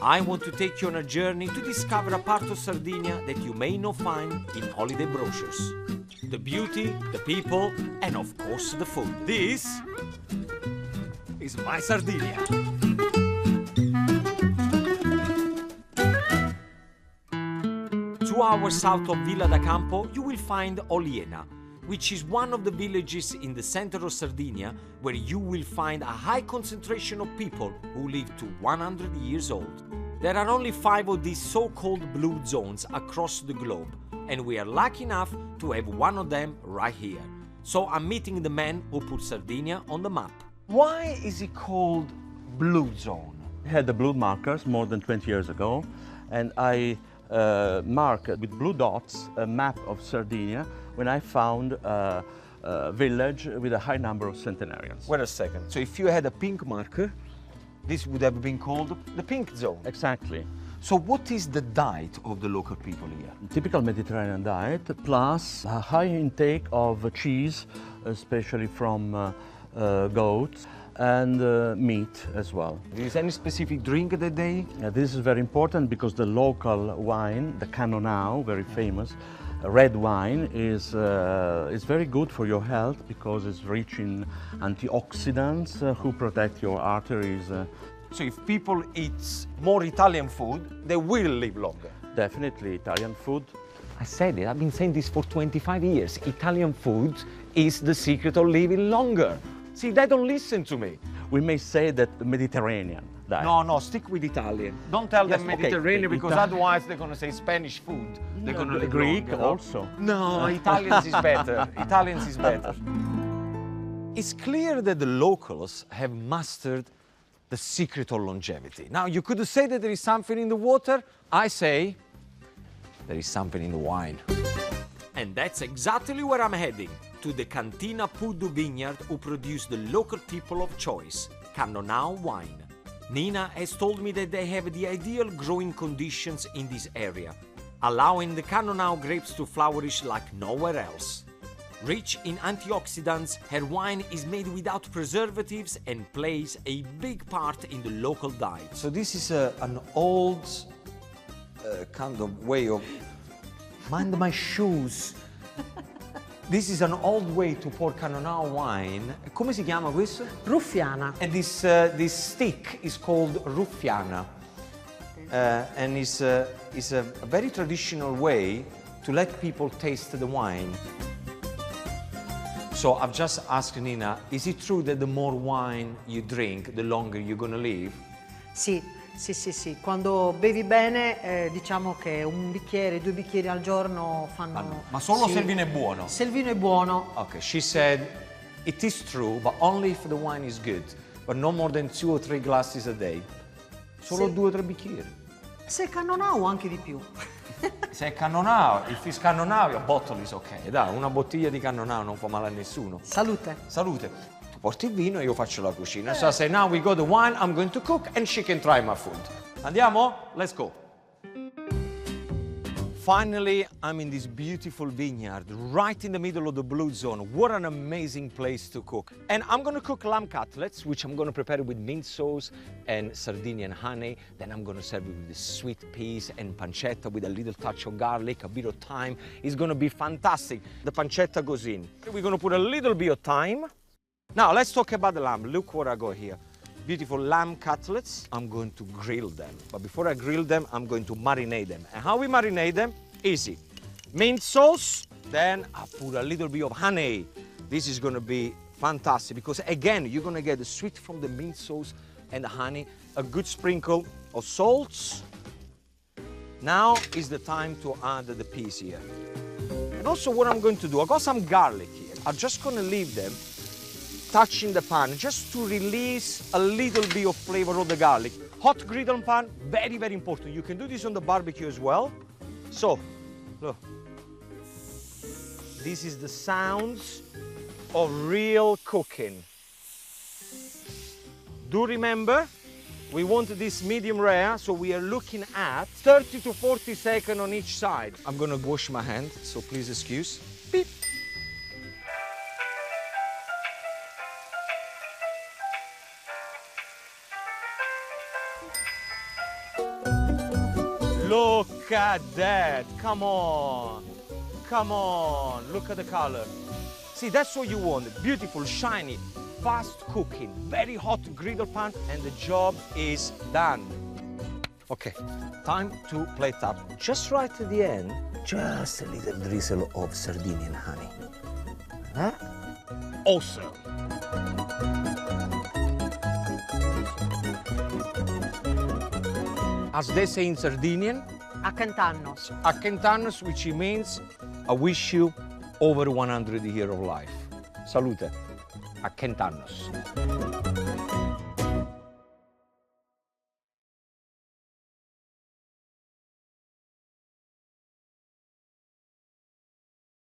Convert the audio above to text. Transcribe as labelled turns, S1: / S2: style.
S1: I want to take you on a journey to discover a part of Sardinia that you may not find in holiday brochures. The beauty, the people, and of course the food. This is My Sardinia. 2 hours south of Villa d'Acampo, you will find Oliena, which is one of the villages in the center of Sardinia where you will find a high concentration of people who live to 100 years old. There are only 5 of these so-called blue zones across the globe, and we are lucky enough to have one of them right here. So I'm meeting the man who put Sardinia on the map. Why is it called blue zone?
S2: I had the blue markers more than 20 years ago, and I marked with blue dots a map of Sardinia when I found a village with a high number of centenarians.
S1: Wait a second. So if you had a pink marker, this would have been called the pink zone.
S2: Exactly.
S1: So what is the diet of the local people here?
S2: Typical Mediterranean diet, plus a high intake of cheese, especially from goats, and meat as well.
S1: Is there any specific drink that they?
S2: This is very important because the local wine, the Cannonau, very famous, red wine is very good for your health because it's rich in antioxidants who protect your arteries.
S1: So if people eat more Italian food, they will live longer.
S2: Definitely Italian food.
S1: I said it, I've been saying this for 25 years. Italian food is the secret of living longer. See, they don't listen to me.
S2: We may say that the Mediterranean diet.
S1: No, stick with Italian. Don't tell them Mediterranean because otherwise they're going to say Spanish food. They're going to live
S2: Greek
S1: longer,
S2: also.
S1: No, Italians is better. Italians is better. It's clear that the locals have mastered the secret of longevity. Now, you could say that there is something in the water. I say there is something in the wine. And that's exactly where I'm heading, to the Cantina Puddu vineyard who produce the local people of choice, Cannonau wine. Nina has told me that they have the ideal growing conditions in this area, allowing the Cannonau grapes to flourish like nowhere else. Rich in antioxidants, her wine is made without preservatives and plays a big part in the local diet. So this is an old kind of way of... Mind my shoes! This is an old way to pour Cannonau wine. Come si chiama questo?
S3: Ruffiana.
S1: And this stick is called Ruffiana. And it's a very traditional way to let people taste the wine. So I've just asked Nina, is it true that the more wine you drink, the longer you're gonna live?
S3: Sì. Quando bevi bene, diciamo che 1 bicchiere, 2 bicchieri al giorno fanno...
S1: Ma solo se il vino è buono?
S3: Se il vino è buono.
S1: Okay, she said, it is true, but only if the wine is good. But no more than 2 or 3 glasses a day. Solo 2 o 3 bicchieri.
S3: Se è Cannonau anche di più.
S1: Se è Cannonau, if it's Cannonau, a bottle is ok. Dai, una bottiglia di Cannonau non fa male a nessuno.
S3: Salute.
S1: Salute. Porti il vino e io faccio la cucina. So I say, now we got the wine, I'm going to cook and she can try my food. Andiamo? Let's go. Finally, I'm in this beautiful vineyard, right in the middle of the blue zone. What an amazing place to cook. And I'm gonna cook lamb cutlets, which I'm gonna prepare with mint sauce and Sardinian honey. Then I'm gonna serve it with the sweet peas and pancetta with a little touch of garlic, a bit of thyme. It's gonna be fantastic. The pancetta goes in. We're gonna put a little bit of thyme. Now, let's talk about the lamb. Look what I got here. Beautiful lamb cutlets. I'm going to grill them. But before I grill them, I'm going to marinate them. And how we marinate them? Easy. Mint sauce, then I put a little bit of honey. This is going to be fantastic because, again, you're going to get the sweet from the mint sauce and the honey, a good sprinkle of salts. Now is the time to add the peas here. And also what I'm going to do, I got some garlic here. I'm just going to leave them touching the pan just to release a little bit of flavor of the garlic. Hot griddle pan, very, very important. You can do this on the barbecue as well. So, look. This is the sounds of real cooking. Do remember, we want this medium rare, so we are looking at 30 to 40 seconds on each side. I'm gonna wash my hand, so please excuse. Beep. Look at that. Come on. Come on. Look at the color. See, that's what you want. Beautiful, shiny, fast cooking, very hot griddle pan, and the job is done. Okay, time to plate up. Just right at the end, just a little drizzle of Sardinian honey. Huh? Awesome. As they say in Sardinian,
S3: A cent'annos.
S1: a cent'annos, which means I wish you over 100 years of life. Salute. A cent'annos.